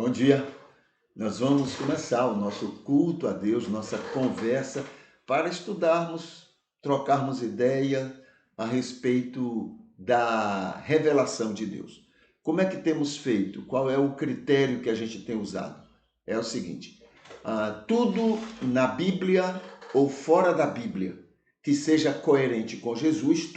Bom dia. Nós vamos começar o nosso culto a Deus, nossa conversa, para estudarmos, trocarmos ideia a respeito da revelação de Deus. Como é que temos feito? Qual é o critério que a gente tem usado? É o seguinte: tudo na Bíblia ou fora da Bíblia que seja coerente com Jesus,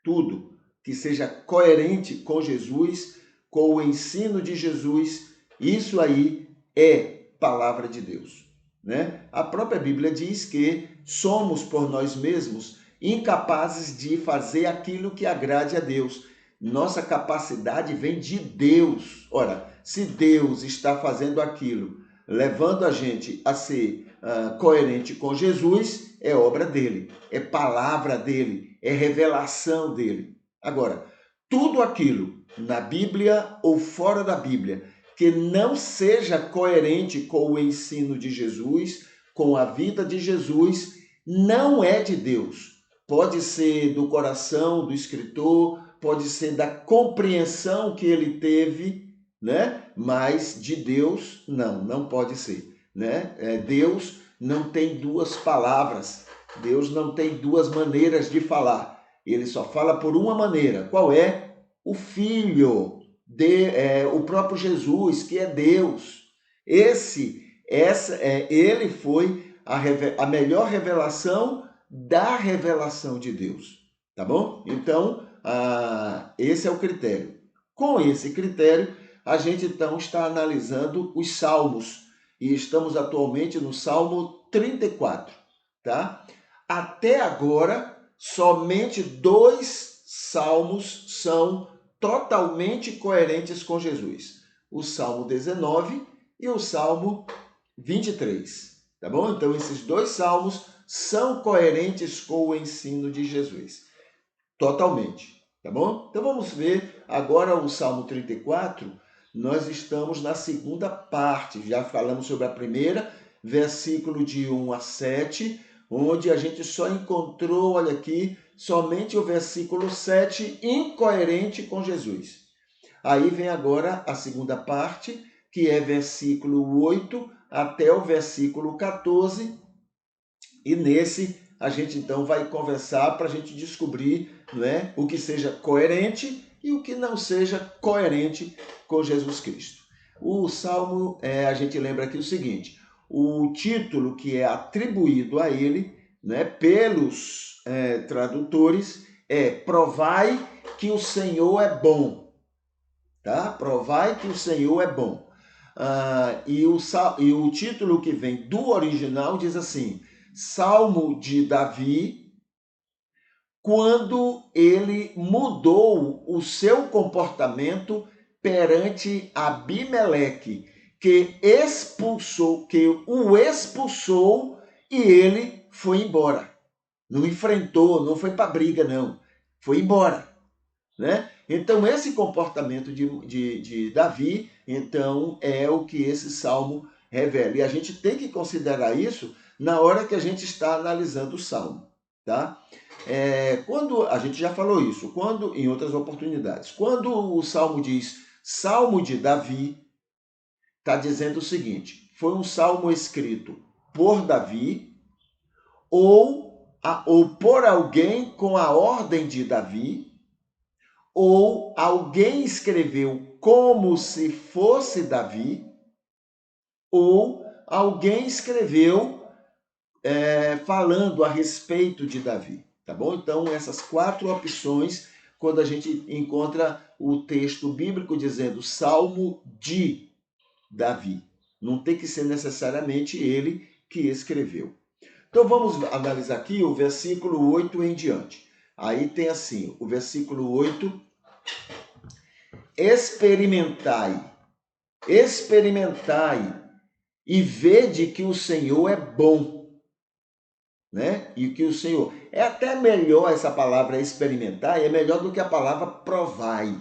tudo que seja coerente com Jesus, com o ensino de Jesus, isso aí é palavra de Deus, né? A própria Bíblia diz que somos por nós mesmos incapazes de fazer aquilo que agrade a Deus. Nossa capacidade vem de Deus. Ora, se Deus está fazendo aquilo, levando a gente a ser coerente com Jesus, é obra dele, é palavra dele, é revelação dele. Agora, tudo aquilo na Bíblia ou fora da Bíblia que não seja coerente com o ensino de Jesus, com a vida de Jesus, não é de Deus. Pode ser do coração do escritor, pode ser da compreensão que ele teve, né? Mas de Deus, não pode ser, né? Deus não tem duas palavras, Deus não tem duas maneiras de falar. Ele só fala por uma maneira. Qual é? O Filho, o próprio Jesus, que é Deus. Ele foi a melhor revelação da revelação de Deus. Tá bom? Então, esse é o critério. Com esse critério, a gente então está analisando os salmos. E estamos atualmente no Salmo 34, tá? Até agora, somente 2 salmos são totalmente coerentes com Jesus. O Salmo 19 e o Salmo 23, tá bom? Então, esses 2 salmos são coerentes com o ensino de Jesus. Totalmente, tá bom? Então, vamos ver agora o Salmo 34. Nós estamos na segunda parte. Já falamos sobre a primeira, versículo de 1 a 7, onde a gente só encontrou, olha aqui, somente o versículo 7 incoerente com Jesus. Aí vem agora a segunda parte, que é versículo 8 até o versículo 14, e nesse a gente então vai conversar para a gente descobrir, não é, o que seja coerente e o que não seja coerente com Jesus Cristo. O Salmo, a gente lembra aqui o seguinte: o título que é atribuído a ele, né, pelos tradutores é Provai que o Senhor é bom, tá? Provai que o Senhor é bom. E o título que vem do original diz assim: Salmo de Davi, quando ele mudou o seu comportamento perante Abimeleque, que o expulsou e ele foi embora. Não enfrentou, não foi para briga, não. Foi embora, né? Então, esse comportamento de Davi, então, é o que esse salmo revela. E a gente tem que considerar isso na hora que a gente está analisando o salmo, tá? Quando a gente já falou isso, quando em outras oportunidades, quando o salmo diz Salmo de Davi, está dizendo o seguinte: foi um salmo escrito por Davi ou por alguém com a ordem de Davi, ou alguém escreveu como se fosse Davi, ou alguém escreveu falando a respeito de Davi, tá bom? Então, essas 4 opções, quando a gente encontra o texto bíblico dizendo Salmo de Davi. Não tem que ser necessariamente ele que escreveu. Então, vamos analisar aqui o versículo 8 em diante. Aí tem assim, o versículo 8: experimentai e vede que o Senhor é bom, né? E que o Senhor... É até melhor essa palavra experimentar, é melhor do que a palavra provai.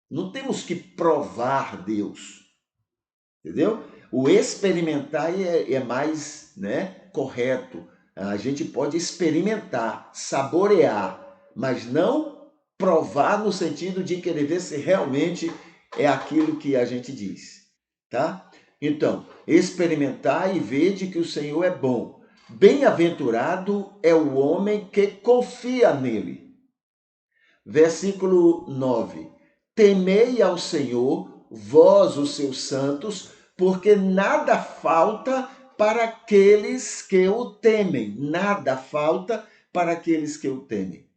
Não temos que provar Deus, entendeu? O experimentar é mais, né, correto. A gente pode experimentar, saborear, mas não provar no sentido de querer ver se realmente é aquilo que a gente diz. tá? Então, experimentai e vede que o Senhor é bom. Bem-aventurado é o homem que confia nele. Versículo 9. Temei ao Senhor, vós os seus santos, porque nada falta para aqueles que o temem. Nada falta para aqueles que o temem.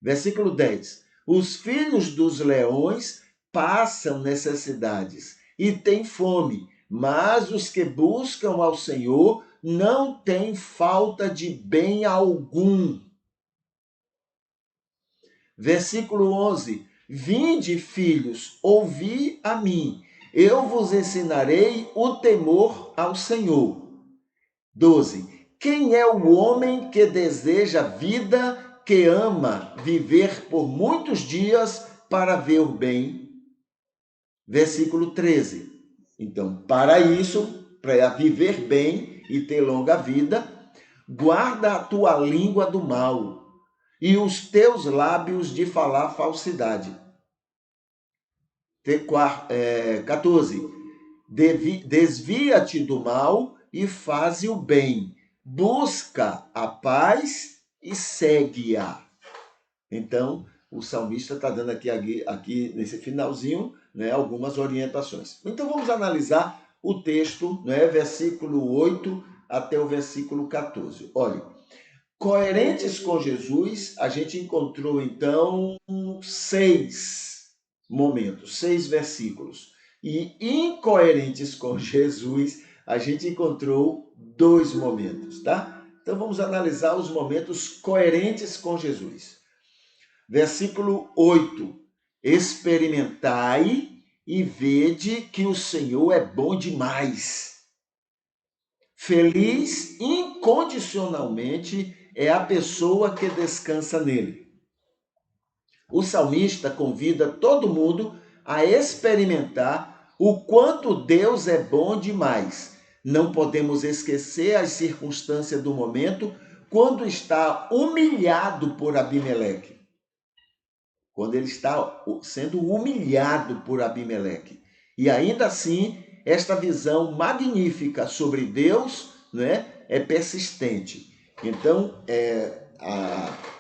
Versículo 10. Os filhos dos leões passam necessidades e têm fome, mas os que buscam ao Senhor não têm falta de bem algum. Versículo 11. Vinde, filhos, ouvi a mim, eu vos ensinarei o temor ao Senhor. 12. Quem é o homem que deseja vida, que ama viver por muitos dias para ver o bem? Versículo 13. Então, para isso, para viver bem e ter longa vida, guarda a tua língua do mal e os teus lábios de falar falsidade. 14. Desvia-te do mal e faze o bem. Busca a paz e segue-a. Então, o salmista está dando aqui nesse finalzinho, né, algumas orientações. Então, vamos analisar o texto, né, versículo 8 até o versículo 14. Olha, coerentes com Jesus, a gente encontrou, então, 6 momentos, 6 versículos. E incoerentes com Jesus, a gente encontrou 2 momentos, tá? Então, vamos analisar os momentos coerentes com Jesus. Versículo 8. Experimentai e vede que o Senhor é bom demais. Feliz incondicionalmente é a pessoa que descansa nele. O salmista convida todo mundo a experimentar o quanto Deus é bom demais. Não podemos esquecer as circunstâncias do momento quando está humilhado por Abimeleque. Quando ele está sendo humilhado por Abimeleque. E ainda assim, esta visão magnífica sobre Deus, né, é persistente. Então,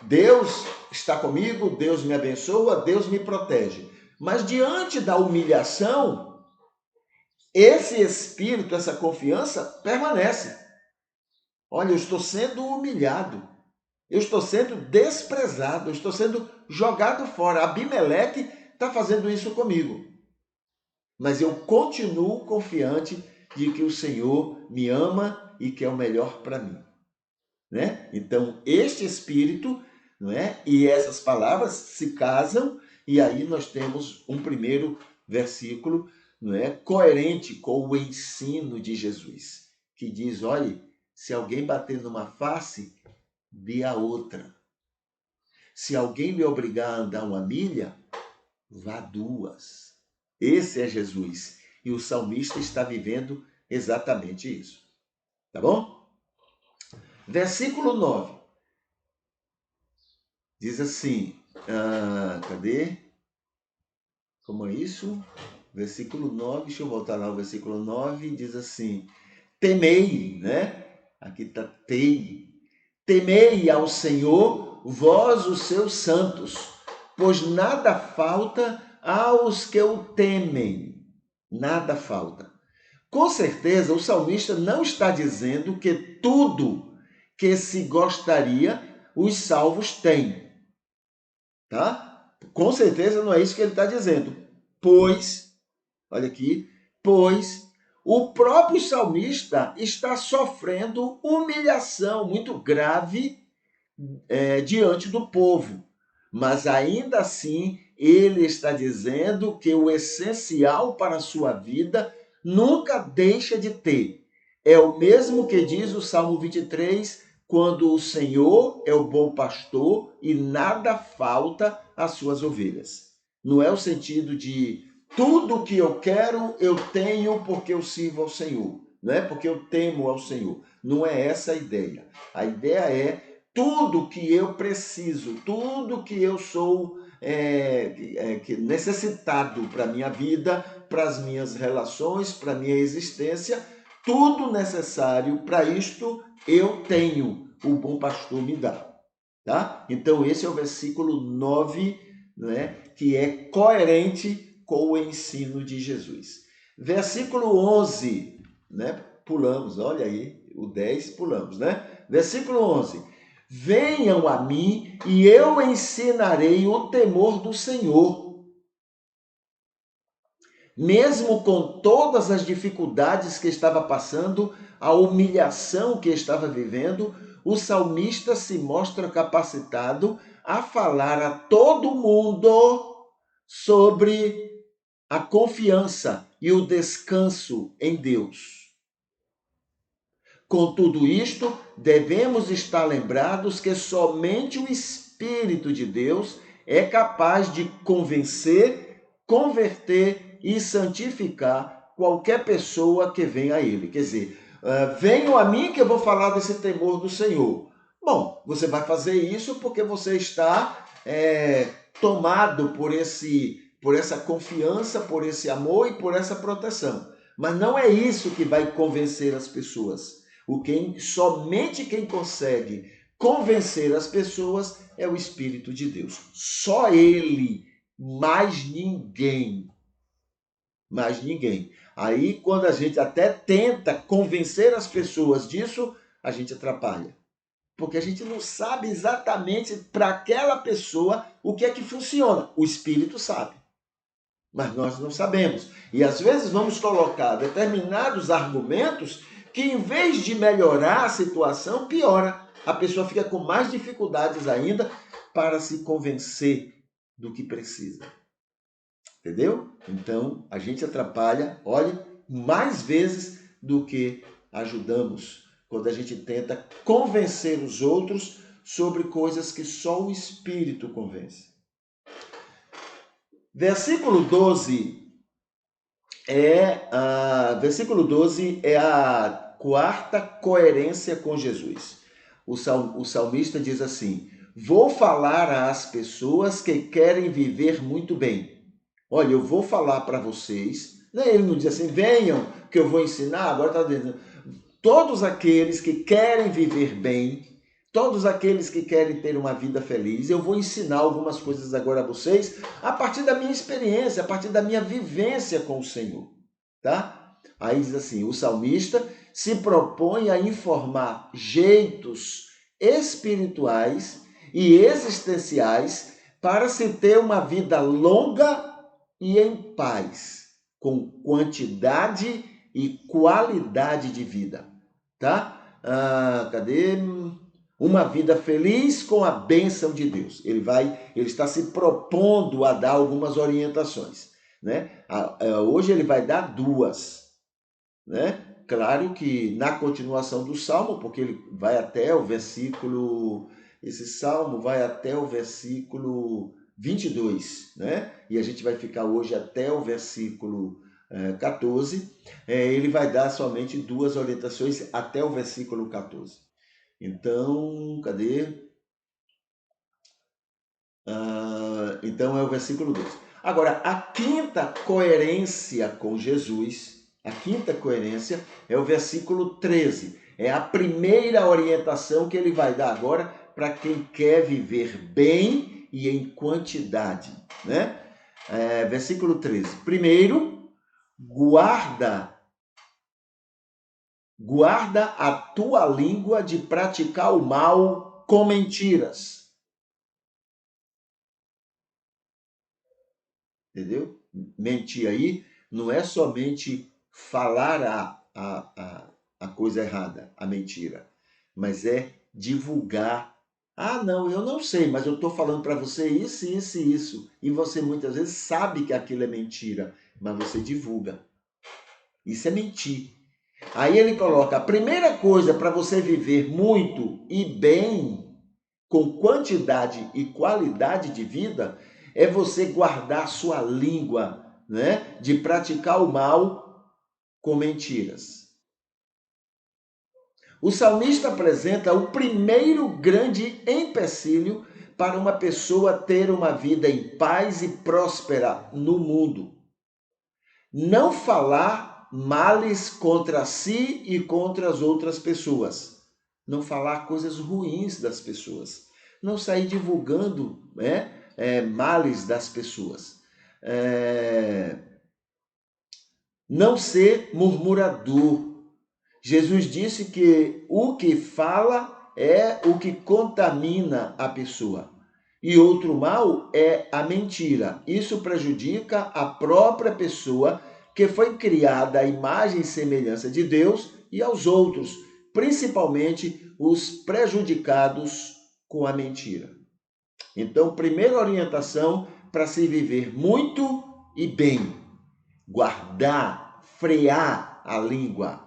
Deus está comigo, Deus me abençoa, Deus me protege. Mas diante da humilhação, esse espírito, essa confiança permanece. Olha, eu estou sendo humilhado. Eu estou sendo desprezado, eu estou sendo jogado fora. Abimeleque está fazendo isso comigo. Mas eu continuo confiante de que o Senhor me ama e quer o melhor para mim. Né? Então, este espírito, não é? E essas palavras se casam, e aí nós temos um primeiro versículo, não é? Coerente com o ensino de Jesus, que diz: olhe, se alguém bater numa face, dê a outra. Se alguém lhe obrigar a andar 1 milha, vá 2. Esse é Jesus. E o salmista está vivendo exatamente isso. Tá bom? Versículo 9. Diz assim, cadê? Como é isso? Versículo 9, deixa eu voltar lá ao versículo 9, diz assim, temei, né? Aqui está temei ao Senhor, vós os seus santos, pois nada falta aos que o temem. Nada falta. Com certeza, o salmista não está dizendo que tudo que se gostaria, os salvos têm. Tá? Com certeza não é isso que ele está dizendo. Pois, olha aqui, pois o próprio salmista está sofrendo humilhação muito grave diante do povo. Mas ainda assim, ele está dizendo que o essencial para a sua vida nunca deixa de ter. É o mesmo que diz o Salmo 23, quando o Senhor é o bom pastor e nada falta às suas ovelhas. Não é o sentido de tudo que eu quero, eu tenho porque eu sirvo ao Senhor. Não é porque eu temo ao Senhor. Não é essa a ideia. A ideia é tudo que eu preciso, tudo que eu sou necessitado para a minha vida, para as minhas relações, para a minha existência. Tudo necessário para isto eu tenho, o bom pastor me dá. Tá? Então, esse é o versículo 9, né, que é coerente com o ensino de Jesus. Versículo 11, né, pulamos, olha aí, o 10 pulamos, né? Versículo 11. Venham a mim e eu ensinarei o temor do Senhor. Mesmo com todas as dificuldades que estava passando, a humilhação que estava vivendo, o salmista se mostra capacitado a falar a todo mundo sobre a confiança e o descanso em Deus. Com tudo isto, devemos estar lembrados que somente o Espírito de Deus é capaz de convencer, converter e santificar qualquer pessoa que venha a Ele. Quer dizer, venham a mim que eu vou falar desse temor do Senhor. Bom, você vai fazer isso porque você está tomado por essa confiança, por esse amor e por essa proteção. Mas não é isso que vai convencer as pessoas. Somente quem consegue convencer as pessoas é o Espírito de Deus. Só Ele, mais ninguém. Mais ninguém. Aí, quando a gente até tenta convencer as pessoas disso, a gente atrapalha. Porque a gente não sabe exatamente para aquela pessoa o que é que funciona. O Espírito sabe. Mas nós não sabemos. E às vezes vamos colocar determinados argumentos que, em vez de melhorar a situação, piora. A pessoa fica com mais dificuldades ainda para se convencer do que precisa. Entendeu? Então, a gente atrapalha, olhe, mais vezes do que ajudamos quando a gente tenta convencer os outros sobre coisas que só o Espírito convence. Versículo 12 é a quarta coerência com Jesus. O salmista diz assim: vou falar às pessoas que querem viver muito bem. Olha, eu vou falar para vocês. Ele não diz assim, venham que eu vou ensinar. Agora está dizendo, todos aqueles que querem viver bem, todos aqueles que querem ter uma vida feliz, eu vou ensinar algumas coisas agora a vocês, a partir da minha experiência, a partir da minha vivência com o Senhor, tá? Aí diz assim, o salmista se propõe a informar jeitos espirituais e existenciais para se ter uma vida longa e em paz, com quantidade e qualidade de vida, tá? Cadê? Uma vida feliz com a bênção de Deus. Ele está se propondo a dar algumas orientações, né? Hoje ele vai dar duas, né? Claro que na continuação do Salmo, porque ele vai até o versículo, esse Salmo vai até o versículo 22, né? E a gente vai ficar hoje até o versículo 14, ele vai dar somente duas orientações até o versículo 14. Então, cadê? Então é o versículo 2. Agora, a quinta coerência com Jesus, a quinta coerência é o versículo 13. É a primeira orientação que ele vai dar agora para quem quer viver bem e em quantidade, né? Versículo 13. Primeiro, guarda a tua língua de praticar o mal com mentiras. Entendeu? Mentir aí não é somente falar a coisa errada, a mentira, mas é divulgar. Não, eu não sei, mas eu estou falando para você isso, isso e isso. E você muitas vezes sabe que aquilo é mentira, mas você divulga. Isso é mentir. Aí ele coloca, a primeira coisa para você viver muito e bem, com quantidade e qualidade de vida, é você guardar sua língua, né, de praticar o mal com mentiras. O salmista apresenta o primeiro grande empecilho para uma pessoa ter uma vida em paz e próspera no mundo. Não falar males contra si e contra as outras pessoas. Não falar coisas ruins das pessoas. Não sair divulgando males das pessoas. Não ser murmurador. Jesus disse que o que fala é o que contamina a pessoa. E outro mal é a mentira. Isso prejudica a própria pessoa que foi criada à imagem e semelhança de Deus e aos outros, principalmente os prejudicados com a mentira. Então, primeira orientação para se viver muito e bem: guardar, frear a língua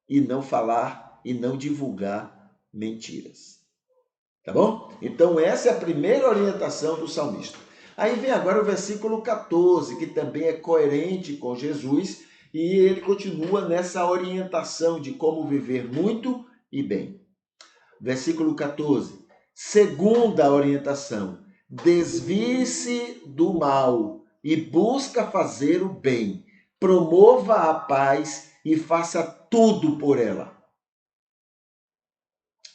e não falar e não divulgar mentiras. Tá bom? Então, essa é a primeira orientação do salmista. Aí vem agora o versículo 14, que também é coerente com Jesus, e ele continua nessa orientação de como viver muito e bem. Versículo 14. Segunda orientação: desvie-se do mal e busca fazer o bem. Promova a paz e faça tudo por ela.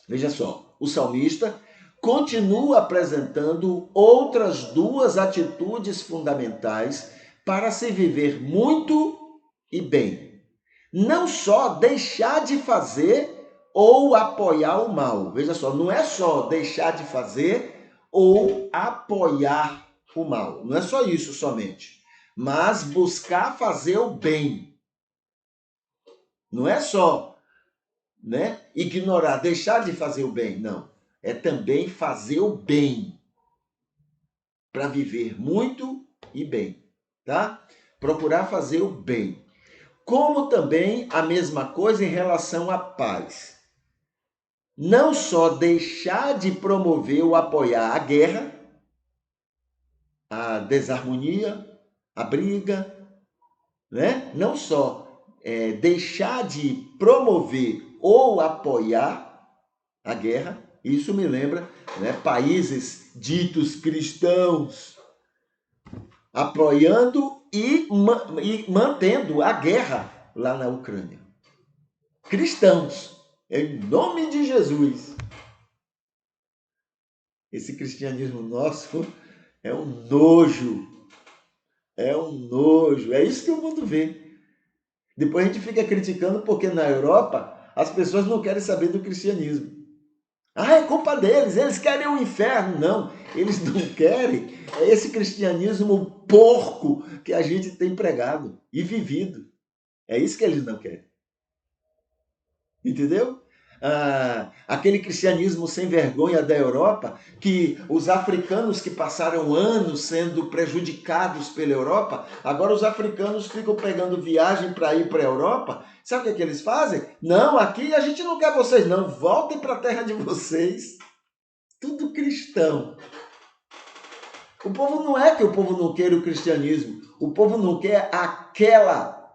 Veja só, o salmista continua apresentando outras duas atitudes fundamentais para se viver muito e bem. Não só deixar de fazer ou apoiar o mal. Veja só, não é só deixar de fazer ou apoiar o mal. Não é só isso somente. Mas buscar fazer o bem. Não é só, ignorar, deixar de fazer o bem. Não. É também fazer o bem para viver muito e bem, tá? Procurar fazer o bem. Como também a mesma coisa em relação à paz. Não só deixar de promover ou apoiar a guerra, a desarmonia, a briga, Não só deixar de promover ou apoiar a guerra. Isso me lembra países ditos cristãos apoiando e mantendo a guerra lá na Ucrânia. Cristãos, em nome de Jesus. Esse cristianismo nosso é um nojo. É um nojo. É isso que o mundo vê. Depois a gente fica criticando porque na Europa as pessoas não querem saber do cristianismo. É culpa deles, eles querem o inferno. Não, eles não querem. É esse cristianismo porco que a gente tem pregado e vivido. É isso que eles não querem. Entendeu? Aquele cristianismo sem vergonha da Europa, que os africanos que passaram anos sendo prejudicados pela Europa, agora os africanos ficam pegando viagem para ir para a Europa. Sabe o que eles fazem? Não, aqui a gente não quer vocês, não. Voltem para a terra de vocês. Tudo cristão. O povo não é que o povo não queira o cristianismo. O povo não quer aquela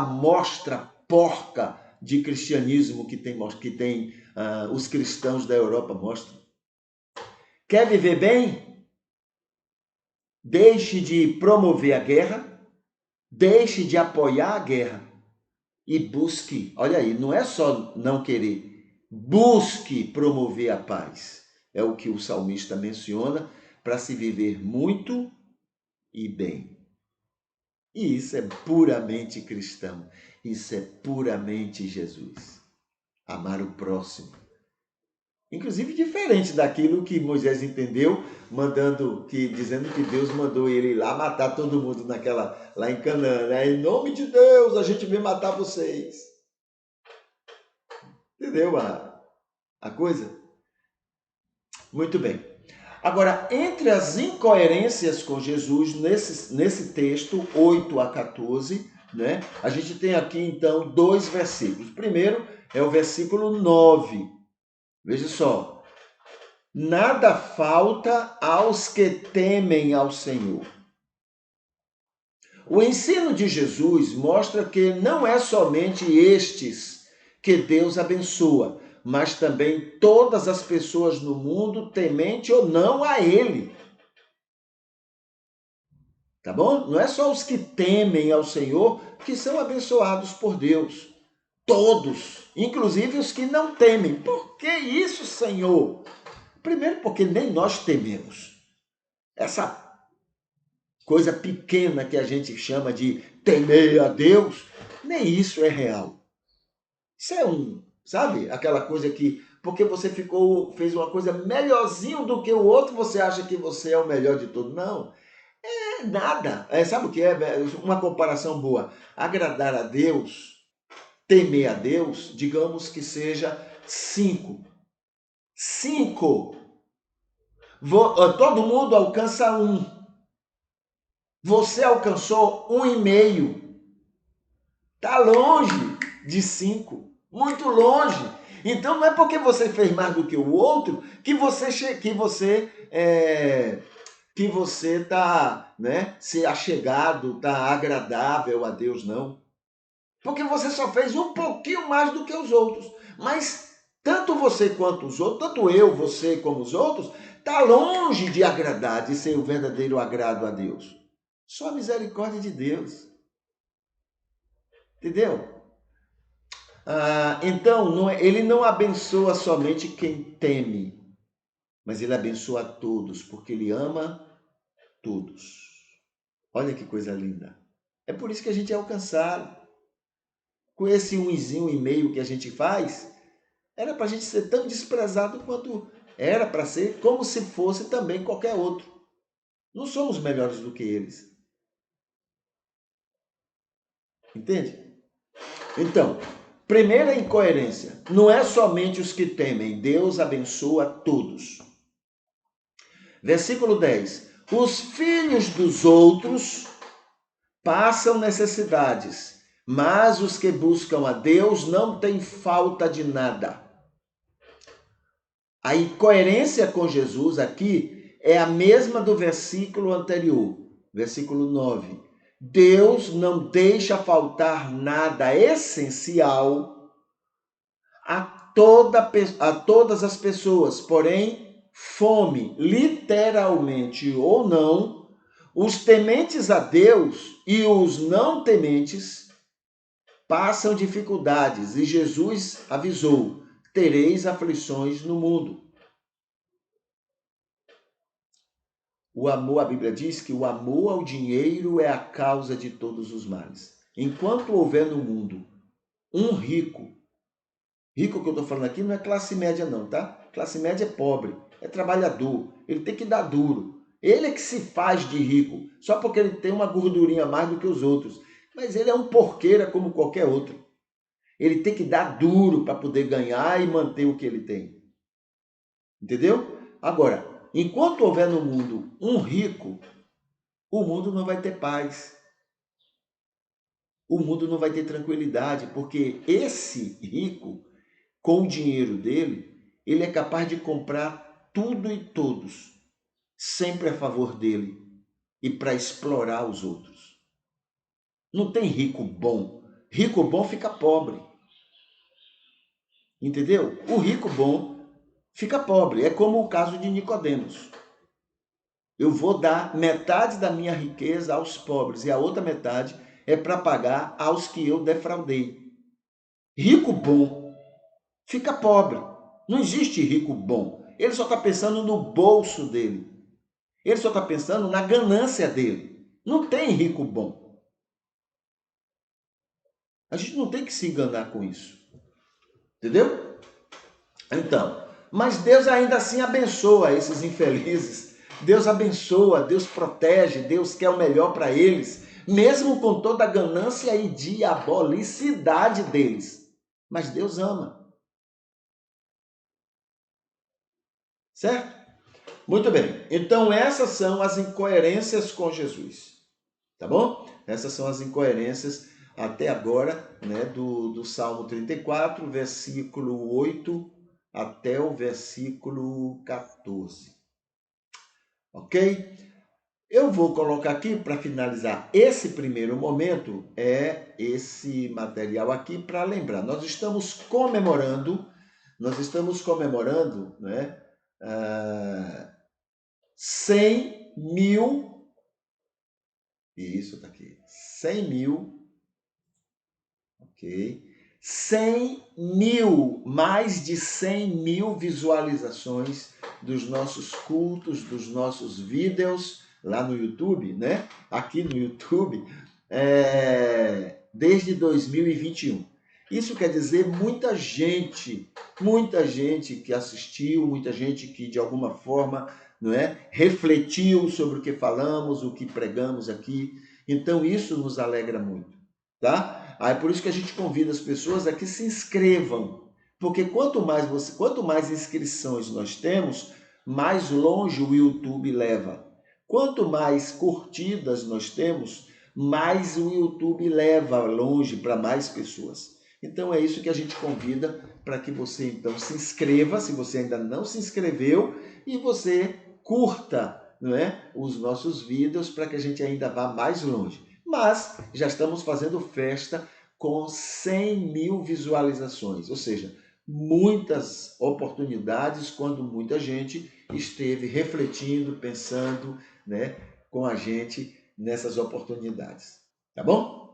mostra porca de cristianismo que tem os cristãos da Europa mostram. Quer viver bem? Deixe de promover a guerra, deixe de apoiar a guerra e busque, olha aí, não é só não querer, busque promover a paz. É o que o salmista menciona para se viver muito e bem. E isso é puramente cristão, isso é puramente Jesus. Amar o próximo. Inclusive diferente daquilo que Moisés entendeu, dizendo que Deus mandou ele ir lá matar todo mundo lá em Canaã. Em nome de Deus, a gente vem matar vocês. Entendeu a coisa? Muito bem. Agora, entre as incoerências com Jesus, nesse texto, 8 a 14, a gente tem aqui, então, 2 versículos. Primeiro é o versículo 9. Veja só. Nada falta aos que temem ao Senhor. O ensino de Jesus mostra que não é somente estes que Deus abençoa, mas também todas as pessoas no mundo, temente ou não a ele. Tá bom? Não é só os que temem ao Senhor que são abençoados por Deus. Todos, inclusive os que não temem. Por que isso, Senhor? Primeiro, porque nem nós tememos. Essa coisa pequena que a gente chama de temer a Deus, nem isso é real. Isso é sabe? Aquela coisa que, porque você fez uma coisa melhorzinho do que o outro, você acha que você é o melhor de tudo. Não, é nada. Sabe o que é? Uma comparação boa. Agradar a Deus, temer a Deus, digamos que seja 5. 5. Todo mundo alcança 1. Você alcançou 1,5. Está longe de 5. Muito longe. Então não é porque você fez mais do que o outro que você está, né, se achegado, está agradável a Deus, não. Porque você só fez um pouquinho mais do que os outros. Mas tanto você quanto os outros, tanto eu, você como os outros, está longe de agradar, de ser o verdadeiro agrado a Deus. Só a misericórdia de Deus. Entendeu? Então, ele não abençoa somente quem teme, mas ele abençoa a todos, porque ele ama todos. Olha que coisa linda. É por isso que a gente é alcançado. Com esse 1,5 que a gente faz, era para a gente ser tão desprezado quanto era para ser, como se fosse também qualquer outro. Não somos melhores do que eles. Entende? Então, primeira incoerência. Não é somente os que temem. Deus abençoa todos. Versículo 10. Os filhos dos outros passam necessidades, mas os que buscam a Deus não têm falta de nada. A incoerência com Jesus aqui é a mesma do versículo anterior, versículo 9. Deus não deixa faltar nada essencial a todas as pessoas, porém, fome, literalmente ou não, os tementes a Deus e os não tementes passam dificuldades, e Jesus avisou: tereis aflições no mundo. O amor, a Bíblia diz que o amor ao dinheiro é a causa de todos os males. Enquanto houver no mundo um rico que eu estou falando aqui não é classe média não, tá? Classe média é pobre, é trabalhador, ele tem que dar duro. Ele é que se faz de rico, só porque ele tem uma gordurinha a mais do que os outros. Mas ele é um porqueira como qualquer outro. Ele tem que dar duro para poder ganhar e manter o que ele tem. Entendeu? Agora, enquanto houver no mundo um rico, o mundo não vai ter paz. O mundo não vai ter tranquilidade, porque esse rico, com o dinheiro dele, ele é capaz de comprar tudo e todos, sempre a favor dele e para explorar os outros. Não tem rico bom. Rico bom fica pobre. Entendeu? O rico bom fica pobre. É como o caso de Nicodemos. Eu vou dar metade da minha riqueza aos pobres e a outra metade é para pagar aos que eu defraudei. Rico bom fica pobre. Não existe rico bom. Ele só está pensando no bolso dele. Ele só está pensando na ganância dele. Não tem rico bom. A gente não tem que se enganar com isso. Entendeu? Então, mas Deus ainda assim abençoa esses infelizes. Deus abençoa, Deus protege, Deus quer o melhor para eles, mesmo com toda a ganância e diabolicidade deles. Mas Deus ama. Certo? Muito bem. Então essas são as incoerências com Jesus. Tá bom? Essas são as incoerências até agora, né, do Salmo 34, versículo 8 até o versículo 14. Ok? Eu vou colocar aqui para finalizar esse primeiro momento, esse material aqui para lembrar. Nós estamos comemorando nós estamos comemorando, né, 100 mil, isso está aqui, 100 mil, ok? 100 mil, mais de 100 mil visualizações dos nossos cultos, dos nossos vídeos lá no YouTube, né? Aqui no YouTube, desde 2021. Isso quer dizer muita gente que assistiu, muita gente que de alguma forma, não é, refletiu sobre o que falamos, o que pregamos aqui. Então isso nos alegra muito, tá? Aí por isso que a gente convida as pessoas a que se inscrevam, porque quanto mais inscrições nós temos, mais longe o YouTube leva. Quanto mais curtidas nós temos, mais o YouTube leva longe para mais pessoas. Então é isso que a gente convida para que você então se inscreva, se você ainda não se inscreveu, e você curta, não é, os nossos vídeos para que a gente ainda vá mais longe. Mas já estamos fazendo festa com 100 mil visualizações, ou seja, muitas oportunidades quando muita gente esteve refletindo, pensando, né, com a gente nessas oportunidades. Tá bom?